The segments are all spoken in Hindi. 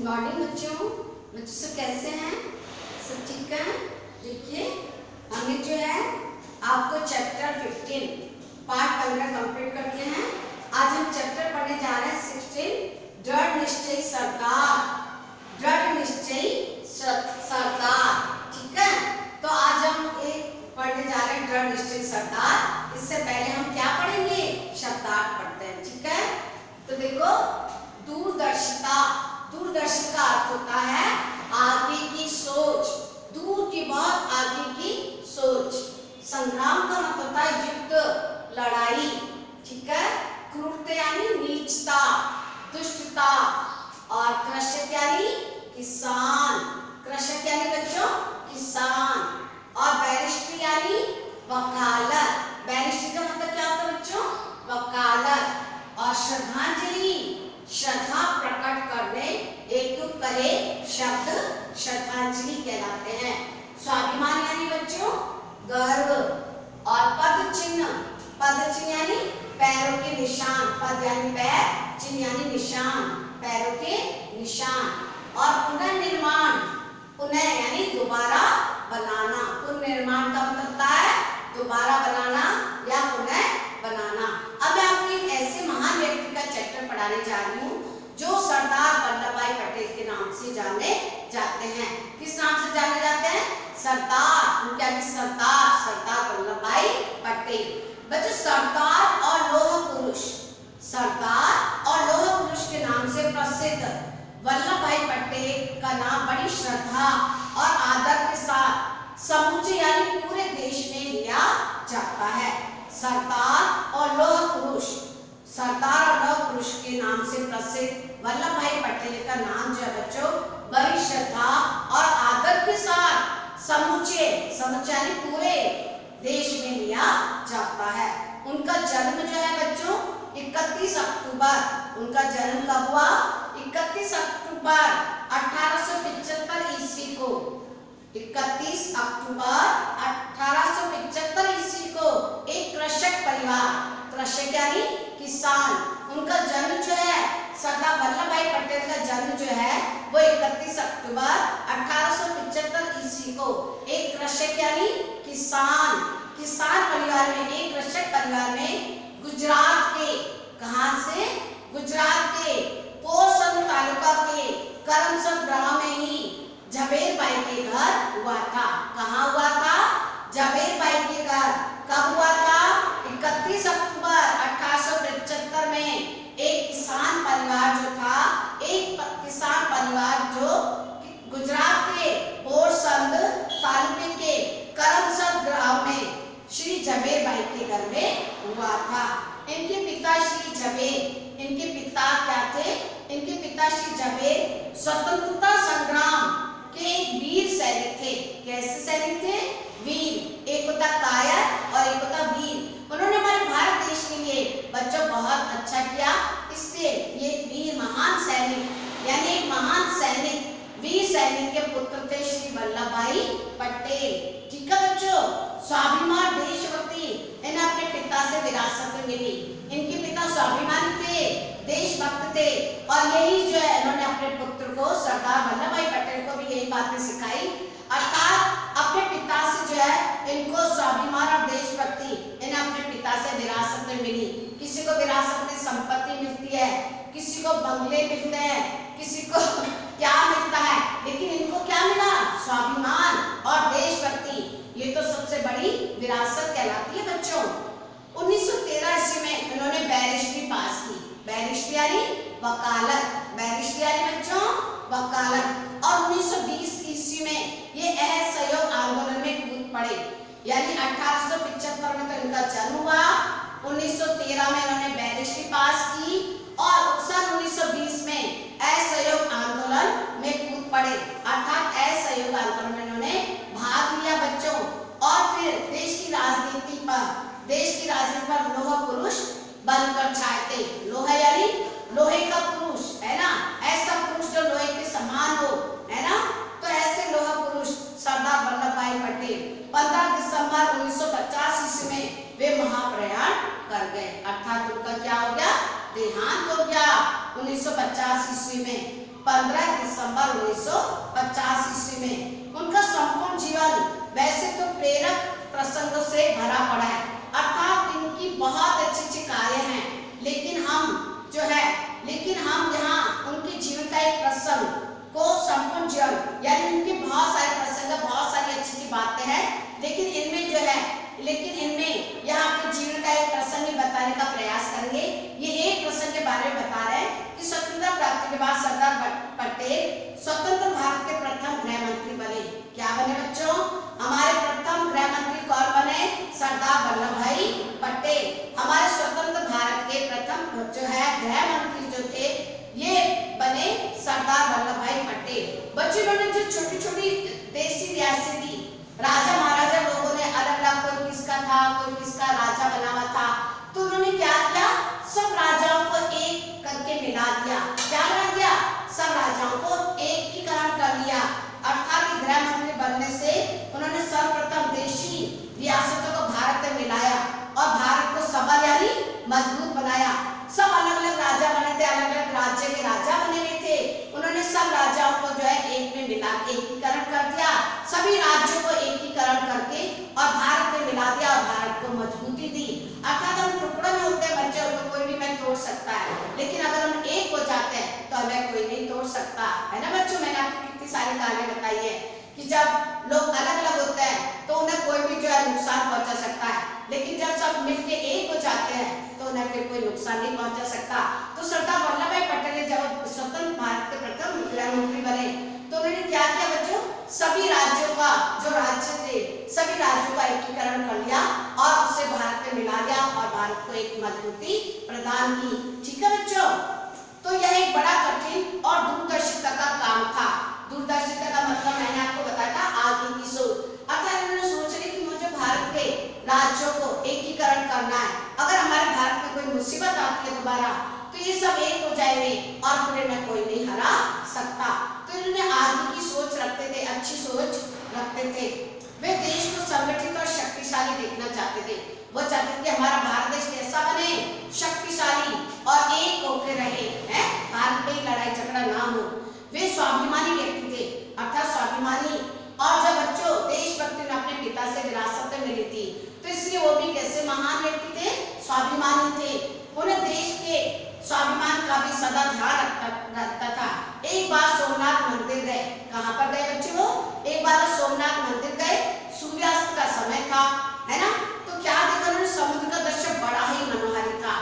मॉर्निंग बच्चों, सब कैसे हैं? सब ठीक है? देखिए हमने जो है आपको चैप्टर 15 पार्ट 15 कंप्लीट करते हैं। आज हम चैप्टर पढ़ने जा रहे हैं 16 दृढ़ निश्चयी सरदार। दृढ़ निश्चयी सरदार, ठीक है? तो आज हम एक पढ़ने जा रहे हैं दृढ़ निश्चयी सरदार। इससे पहले हम क्या पढ़ेंगे? शब्दार्थ पढ़ते हैं, ठीक है? तो देखो, दूरदर्शिता, दूरदर्शी का अर्थ होता है आगे की सोच, दूर की बहुत आगे की सोच। संग्राम का मतलब होता है युद्ध, लड़ाई, ठीक है? क्रूरता यानी नीचता, दुष्टता। और कृषक यानी किसान, कृषक यानी बच्चों किसान। और बैरिस्टर यानी वकालत, बैरिस्टर का मतलब क्या होता है बच्चों? वकालत। और श्रद्धांजलि, श्रद्धा प्रकट करने, एक तो कहे शब्द श्रद्धांजलि कहलाते हैं। स्वाभिमान यानी बच्चों गर्व। और पद चिन्ह, पद चिन्ह यानी पैरों के निशान, पद यानी पैर, चिन्ह यानी निशान, पैरों के निशान। और पुनर्निर्माण, पुनः यानी दोबारा बनाना, पुनर्निर्माण का मतलब होता है दोबारा बनाना या पुनः बनाना। अब मैं आपको एक ऐसे महान व्यक्ति का चैप्टर पढ़ाने जा रही हूँ जो सरदार वल्लभ भाई पटेल के नाम से जाने जाते हैं। किस नाम से जाने जाते हैं? सरदार, उनके आगे सरदार, सरदार वल्लभ भाई पटेल। बच्चों, सरदार और लौह पुरुष, सरदार और लौह पुरुष के नाम से प्रसिद्ध वल्लभ भाई पटेल का नाम बड़ी श्रद्धा और आदर के साथ समूचे यानी पूरे देश में लिया जाता है। सरदार और लौह पुरुष, सरदार और लौह पुरुष के नाम से प्रसिद्ध वल्लभ भाई पटेल का नाम जो है बच्चों बड़ी श्रद्धा और आदर के साथ समूचे, समूचे यानी पूरे देश में लिया जाता है। उनका जन्म जो है बच्चों 31 अक्टूबर, उनका जन्म कब हुआ? 31 अक्टूबर 1875 ईस्वी को, 31 अक्टूबर 1875 ईस्वी को एक कृषक परिवार, कृषक यानी किसान, उनका जन्म जो है सरदार वल्लभ भाई पटेल का जन्म जो है वो 31 अक्टूबर 1875 ईस्वी को एक कृषक यानी किसान, किसान परिवार में, एक कृषक परिवार में गुजरात के, कहां से? गुजरात के पोरबंदर तालुका के करमसद गांव में ही झवेर भाई के घर हुआ था। कहाँ हुआ था? झवेर भाई के घर। कब हुआ था? 31 अक्टूबर 1875 में। एक किसान परिवार जो था, एक किसान परिवार जो गुजरात के पोरबंदर तालुके के करमसद गांव में श्री झवेर भाई के घर में हुआ था। इनके पिता श्री झवेर, इनके पिता क्या थे? इनके पिता श्री झवेर स्वतंत्रता संग्राम के एक वीर सैनिक थे। कैसे सैनिक थे? वीर, एक होता कायर और एक होता वीर। उन्होंने हमारे भारत देश के लिए बच्चों बहुत अच्छा किया, इसलिए ये वीर महान सैनिक यानी एक महान सैनिक, वीर सैनिक के पुत्र थे श्री वल्लभ भाई पटेल, ठीक है बच्चों? स्वाभिमान, देशभक्ति इन्हें अपने पिता से विरासत में मिली। इनके पिता स्वाभिमानी थे, देशभक्त थे और यही जो है इन्होंने अपने पुत्र को, सरदार वल्लभ भाई पटेल को भी यही बातें सिखाई। अर्थात अपने पिता से जो है इनको स्वाभिमान और देशभक्ति इन्हें अपने पिता से विरासत में मिली। किसी को विरासत में संपत्ति मिलती है, किसी को बंगले मिलते हैं, किसी को क्या मिलता है, लेकिन इनको क्या मिला? स्वाभिमान और देशभक्ति। ये तो सबसे बड़ी विरासत कहलाती है बच्चों। 1913 ईस्वी में इन्होंने बैरिस्ट्री पास की, बैरिस्ट्री यानी वकालत, बैरिस्ट्री यानी बच्चों वकालत। और 1920 ईस्वी में ये असहयोग आंदोलन में कूद पड़े, यानी 1875 में तो इनका जन्म हुआ, 1913 में इन्होंने बैरिस्ट्री पास की और सन 1920 में असहयोग आंदोलन में कूद पड़े। अर्थात असहयोग आंदोलन में इन्होंने भाग लिया बच्चों। और फिर देश की राजनीति पर लौह पुरुष बनकर छाए थे। लोहा यानी लोहे का पुरुष, है ना? ऐसा पुरुष जो लोहे के समान हो, है ना? तो ऐसे लोहा पुरुष सरदार वल्लभ भाई पटेल 15 दिसंबर 1950 ईस्वी में वे महाप्रयाण कर गए। अर्थात उनका क्या हो गया? देहांत हो गया 1950 ईस्वी में। 15 दिसंबर 1950 ईस्वी में। उनका संपूर्ण जीवन वैसे तो प्रेरक प्रसंगों से भरा पड़ा है, अर्थात इनकी बहुत अच्छे कार्य हैं, लेकिन हम यहाँ उनके जीवन का एक प्रसंग को संपूर्ण जीवन, यानी उनके बहुत सारे प्रसंग, बहुत सारी अच्छी बातें हैं, लेकिन इनमें यहाँ आपके जीवन का एक प्रसंग बताने का प्रयास करेंगे। ये एक प्रसंग के बारे में बता रहे हैं कि स्वतंत्रता प्राप्ति के बाद सरदार पटेल स्वतंत्र भारत के प्रथम गृह मंत्री बने। क्या बने बच्चों? हमारे प्रथम गृह मंत्री कौन बने? सरदार वल्लभ भाई पटेल। हमारे स्वतंत्र भारत के प्रथम गृह मंत्री जो थे ये बने सरदार वल्लभ भाई पटेल। बच्चों ने जो छोटी छोटी देसी रियासतें दी, राजा महाराजा लोगों ने अलग अलग, कोई किसका था, कोई किसका राजा बना हुआ था, तो उन्होंने क्या किया? सब राजाओं को एक करके मिला दिया। क्या बना दिया? सब राजाओं को एकीकरण कर लिया। अर्थात गृह मंत्री बनने से उन्होंने सर्वप्रथम देशी रियासतों को भारत में मिलाया और भारत को सबल यानी मजबूत बनाया। सब अलग अलग राजा बने थे, अलग अलग राज्य के राजा बने हुए थे, उन्होंने सब राजाओं को जो है एक में मिला के एकीकरण कर दिया, सभी राज्यों को एकीकरण करके और भारत में मिला दिया और भारत को मजबूती दी। अर्थात हम टुकड़ों में होते हैं बच्चों, तो कोई भी मैं तोड़ सकता है, लेकिन अगर हम एक हो जाते हैं तो हमें कोई नहीं तोड़ सकता, है ना बच्चों? मैंने आपको कितनी सारी कहानी बताई है कि जब लोग अलग अलग होते हैं तो उन्हें कोई भी जो है नुकसान पहुंचा सकता है, लेकिन जब सब मिलके एक हो जाते हैं तो उन्हें फिर कोई नुकसान नहीं पहुंचा सकता। तो सरदार वल्लभ भाई पटेल ने जब स्वतंत्र भारत के प्रथम गृह मंत्री बने तो उन्होंने क्या किया बच्चों? सभी राज्यों का जो राज्य थे सभी राज्यों का एकीकरण कर लिया और उससे भारत में मिला दिया और भारत को एक मजबूती प्रदान की। ठीक है बच्चों? तो यह एक बड़ा कठिन और दूरदर्शिता का काम था। दूरदर्शिता का मतलब मैंने आपको बताया था आगे की सोच, अर्थात उन्होंने सोच रही कि मुझे भारत के राज्यों को एकीकरण करना है, अगर हमारे भारत में कोई मुसीबत आती है दोबारा तो ये सब एक हो जाएंगे और फिर इन्हें कोई नहीं हरा सकता। तो इन्होंने आगे की सोच रखते थे, अच्छी सोच रखते थे। वे देश को संगठित और शक्तिशाली देखना चाहते थे। वो चाहते थे कि हमारा भारत देश कैसा बने? शक्तिशाली और एक होकर रहे, हैं? भारत में लड़ाई झगड़ा ना हो। वे स्वाभिमानी व्यक्ति थे, अर्थात स्वाभिमानी, और जब बच्चों देशभक्ति उन्हें अपने पिता से विरासत में मिली थी तो इसलिए वो भी कैसे महान व्यक्ति थे? स्वाभिमानी थे। उन्हें देश के स्वाभिमान का भी सदा ध्यान रखता था। एक बार सोमनाथ मंदिर गए। कहाँ पर गए बच्चों? वो एक बार सोमनाथ मंदिर गए, सूर्यास्त का समय था, है ना? तो क्या देखा उन्होंने? समुद्र का दृश्य बड़ा ही मनोहारी था।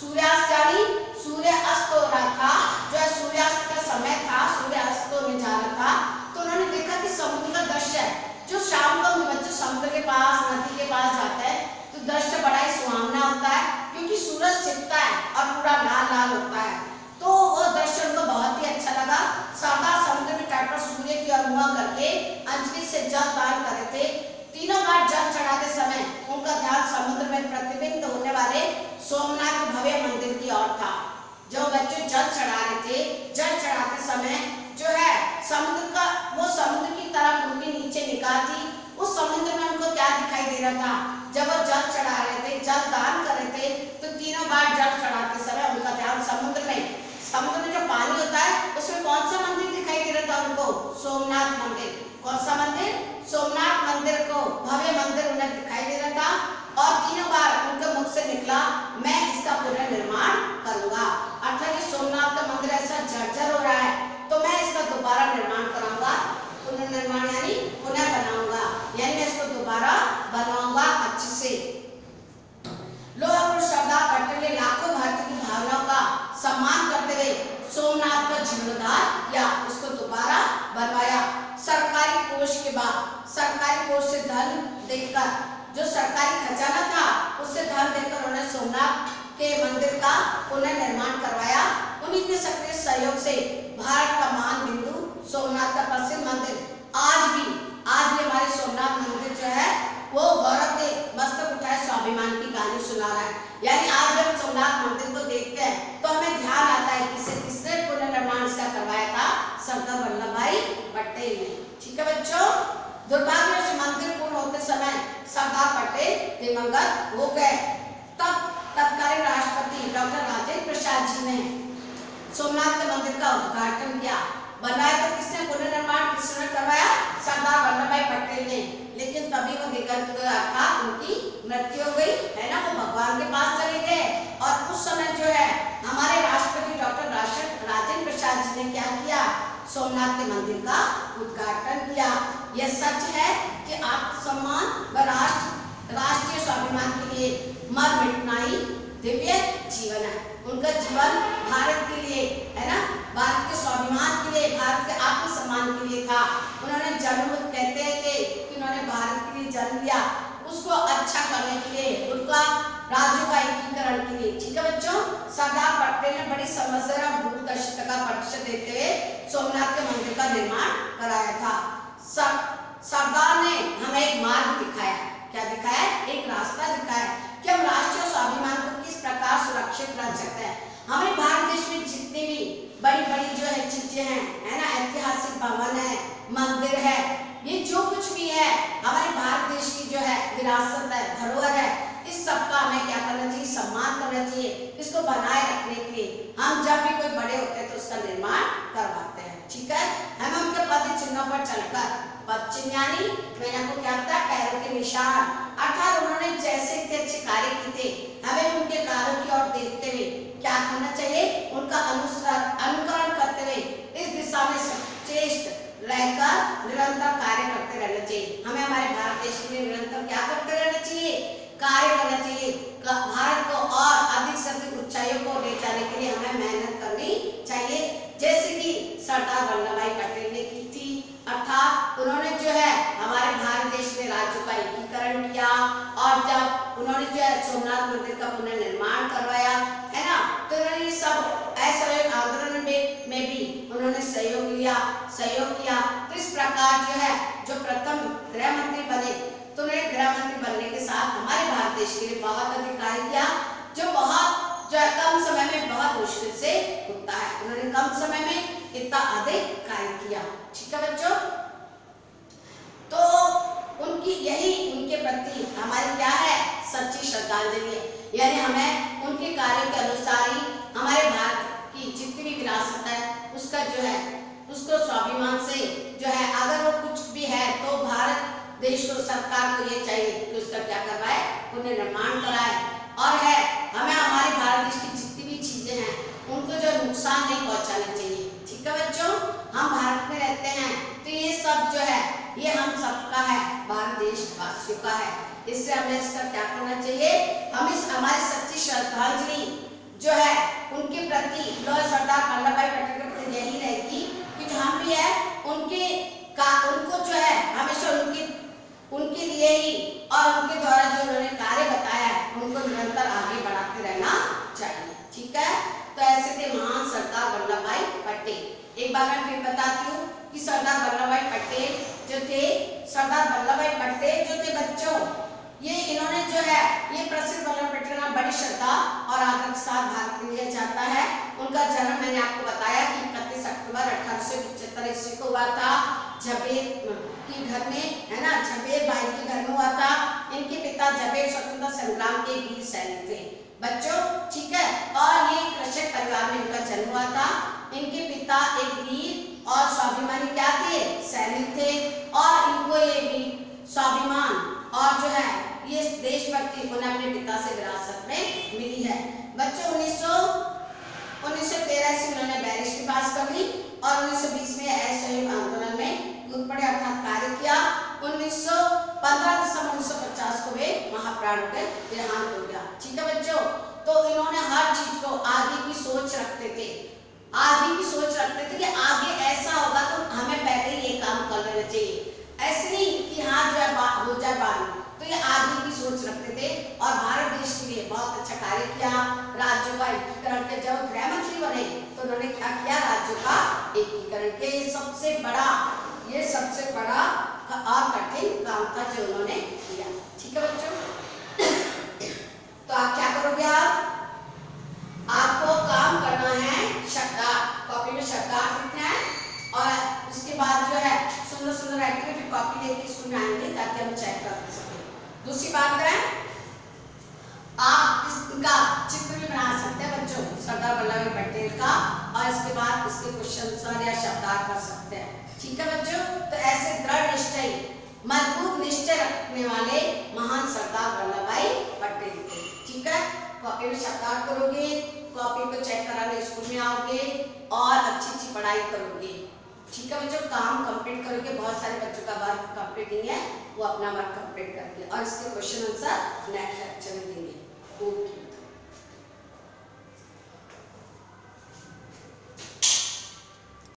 सूर्यास्त यानी सूर्य अस्त हो रहा था, जो है सूर्यास्त का समय था, सूर्य अस्त होने जा रहा था, तो उन्होंने देखा कि समुद्र का दृश्य जो शाम को बच्चों समुद्र के पास, नदी के पास जाते हैं तो दृश्य बड़ा ही सुहावना होता है, क्योंकि सूरज छिपता है और पूरा लाल लाल होता है। तो वो दृश्य उनको बहुत ही अच्छा लगा। सरदार समुद्र के तट पर सूर्य की ओर मुंह करके अंजलि से जल दान कर रहे थे। तीनों बार जल चढ़ाते समय उनका ध्यान समुद्र में प्रतिबिंबित होने वाले सोमनाथ के भव्य मंदिर की ओर था। जो बच्चे जल चढ़ा रहे थे, जल चढ़ाते समय जो है समुद्र की तरफ उनके नीचे निगाह थी। उस समुद्र में उनको क्या दिखाई दे रहा था? जब वो जल चढ़ा रहे थे, जल दान कर रहे थे, तो तीनों बार जल चढ़ाते समय उनका ध्यान समुद्र में जो पानी होता है उसमें कौन सा मंदिर दिखाई दे रहा था उनको? सोमनाथ मंदिर। कौन सा मंदिर? सोमनाथ मंदिर को भव्य मंदिर उन्हें दिखाई दे रहा था और तीनों बार उनके मुख से निकला, मैं इसका पुनर्निर्माण करूंगा। अर्थात ये सोमनाथ का मंदिर ऐसा जर्जर हो रहा है तो मैं इसका दोबारा निर्माण कराऊंगा। पुनर्निर्माण यानी पुनः बनाऊंगा, यानी मैं इसको दोबारा बनाऊंगा अच्छे से। लोहा पुरुष सरदार पटेल ने लाखों भारतीयों की भावनाओं का सम्मान करते हुए सोमनाथ का जीर्णोद्धार किया, उसको दोबारा बनवाया। सरकारी कोष के बाद, सरकारी कोष से धन देकर, जो सरकारी खजाना था उससे धन देकर उन्होंने सोमनाथ के मंदिर का पुनर्निर्माण करवाया। उन्हीं के सक्रिय सहयोग से भारत का मान बिंदु सोमनाथ का प्रसिद्ध मंदिर आज भी हमारे सोमनाथ मंदिर जो है वो गौरव के मस्तक उठाए स्वाभिमान की कहानी सुना रहा है। यानी आज जब सोमनाथ मंदिर को देखते हैं तो हमें ध्यान आता है किसने पुनर्निर्माण इसका करवाया था? सरदार वल्लभ भाई पटेल ने। ठीक है बच्चों? दुर्भाग्यवश मंदिर पूर्ण होते समय सरदार पटेल दिवंगत हो गए। तब तत्कालीन राष्ट्रपति डॉक्टर राजेंद्र प्रसाद जी ने सोमनाथ के मंदिर का उद्घाटन किया। बनाया तो किसने, पुनर्निर्माण किसने करवाया, सरदार वल्लभ भाई पटेल ने। लेकिन तभी वो दिगंत गए, अर्थात उनकी मृत्यु हो गई है ना, वो भगवान के पास चले गए। और उस समय जो है हमारे राष्ट्रपति डॉक्टर राजेंद्र प्रसाद जी ने क्या किया, सोमनाथ के मंदिर का उद्घाटन किया। यह सच है कि आत्मसम्मान व राष्ट्रीय स्वाभिमान के लिए मर मिटना ही दिव्य जीवन है। उनका जीवन भारत के लिए है ना, भारत के स्वाभिमान के लिए, भारत के आत्मसम्मान के लिए था। उन्होंने जन्म, कहते हैं कि उन्होंने भारत के लिए जन्म लिया, उसको अच्छा करने के लिए, उनका राज्यों का एकीकरण के लिए। ठीक है बच्चों, सरदार पटेल ने बड़ी समझदारी और दूरदर्शिता का परिचय देते हुए सोमनाथ के मंदिर का निर्माण कराया था। सरदार ने हमें एक मार्ग दिखाया, क्या दिखाया, एक रास्ता दिखाया कि हम राष्ट्रीय स्वाभिमान को किस प्रकार सुरक्षित रख सकते हैं। हमारे भारत देश में जितनी भी बड़ी बड़ी जो है चीजें हैं, है ना, ऐतिहासिक भवन है, मंदिर है, ये जो कुछ भी है हमारे भारत देश की जो है विरासत है, धरोहर है, इस सब का हमें क्या करना चाहिए, सम्मान करना चाहिए। इसको बनाए रखने के लिए हम जब भी कोई बड़े होते हैं तो उसका निर्माण करवाते हैं। ठीक है, हमें उनके पद चिन्हों पर चलकर, पद चिन्ह यानी मैंने आपको क्या बताया, पैरों के निशान, अर्थात उन्होंने जैसे अच्छे कार्य किए थे, हमें उनके कार्यों की ओर देखते हुए क्या करना चाहिए, उनका अनुकरण करते हुए इस दिशा में सचेष्ट रहकर निरंतर कार्य करते रहना चाहिए। हमें हमारे भारत देश के लिए निरंतर क्या करते रहना चाहिए, कार्य करना चाहिए। भारत को और अधिक से अधिक ऊंचाइयों को ले जाने के लिए हमें मेहनत करनी चाहिए, जैसे कि सरदार वल्लभ भाई पटेल ने की थी। अर्थात उन्होंने जो है हमारे भारत देश में राज्यों का एकीकरण किया, और जब उन्होंने जो है सोमनाथ मंदिर का पुनर्निर्माण करवाया, है ना, तो उन्होंने ये सब असहयोग आंदोलन में भी उन्होंने सहयोग किया। तो इस प्रकार जो है जो प्रथम गृह मंत्री बने, तो उन्होंने गृह मंत्री बनने के साथ हमारे भारत देश के लिए बहुत अधिक कार्य किया, जो है कम समय में बहुत मुश्किल से होता है। उन्होंने कम समय में इतना अधिक कार्य किया। ठीक है बच्चों, तो उनके प्रति हमारी क्या है, सच्ची श्रद्धांजलि है। यानी हमें उनके कार्यों के अनुसार ही हमारे भारत की जितनी भी विरासत है उसका जो है, उसको स्वाभिमान से जो है, अगर वो कुछ भी है तो भारत देश को, सरकार को ये चाहिए कि उसका क्या करवाए, पुनर्निर्माण कराए। और है हमें हमारे भारत देश की जितनी भी चीजें हैं उनको जो नुकसान नहीं पहुंचाना चाहिए। ठीक है बच्चों, हम भारत में रहते हैं तो ये सब जो है ये हम सबका है, भारत देशवासियों का है। इससे हमें इसका क्या करना चाहिए, हम इस हमारी सच्ची श्रद्धांजलि जो है उनके प्रति, सरदार वल्लभ भाई पटेल के प्रति यही रहेगी कि जो हम भी है उनको जो है हमेशा उनके लिए ही और उनके द्वारा जो उन्होंने कार्य बताया है उनको निरंतर आगे बढ़ाते रहना चाहिए। ठीक है, तो ऐसे थे महान सरदार वल्लभ भाई पटेल। एक बार मैं फिर बताती हूँ कि सरदार वल्लभ भाई पटेल जो थे, सरदार वल्लभ भाई पटेल जो थे बच्चों, ये इन्होंने जो है ये प्रसिद्ध वल्लभ पटेल का बड़ी श्रद्धा और आदर के साथ भारत में लिया जाता है। उनका जन्म मैंने आपको बताया कि 31 अक्टूबर 1875 ईस्वी को हुआ था, झबेर के घर में, है ना, झबेर भाई के घर में हुआ था। इनके पिता झबेर स्वतंत्रता संग्राम के वीर सैनिक थे बच्चों। ठीक है, और ये कृषक परिवार में इनका जन्म हुआ था। इनके पिता एक वीर और स्वाभिमानी क्या थे, सैनिक थे, और इनको ये भी स्वाभिमान और जो है ये देशभक्ति उन्हें अपने पिता से विरासत में मिली है बच्चों। 1913 से उन्होंने बैरिस्ट्री पास कर ली और 1920 में असहयोग आंदोलन में कूद पड़े, अर्थात कार्य किया। 15 दिसंबर 1950 को वे महाप्राण के देहांत हो गया। ठीक है बच्चों, तो इन्होंने हर चीज को आगे की सोच रखते थे, कि आगे ऐसा होगा तो हमें पहले ही ये काम कर लेना चाहिए, ऐसे नहीं कि हाँ जो है हो जाए बाद में। तो ये आगे की सोच रखते थे और भारत देश के लिए बहुत अच्छा कार्य किया। राज्यों का एकीकरण के जब गृह मंत्री बने तो उन्होंने क्या किया, राज्यों का एकीकरण के ये सबसे बड़ा और कठिन काम था जो उन्होंने किया। ठीक है बच्चों, तो आप क्या करोगे, आपको काम करना है, कॉपी में शब्दार्थ लिखना है और उसके बाद जो है सुंदर एक्टिविटी कॉपी लेके स्कूल में आएंगे ताकि हम चेक कर सकें। दूसरी बात है, आप इसका चित्र भी बना सकते हैं बच्चों, सरदार वल्लभ भाई पटेल का, और क्वेश्चन आंसर या शब्दार्थ कर सकते हैं। ठीक है बच्चों, तो ऐसे दृढ़ निश्चय मजबूत निश्चय रखने वाले महान सरदार वल्लभ भाई पटेल थे। ठीक है, कॉपी में शब्दार्थ करोगे, कॉपी को चेक कराने स्कूल में आओगे और अच्छी पढ़ाई करोगे। ठीक है बच्चों, काम कंप्लीट करोगे। बहुत सारे बच्चों का वर्क कंप्लीट नहीं है, वो अपना वर्क कंप्लीट करके और इसके क्वेश्चन आंसर नेक्स्ट लेक्चर में देंगे। ओके।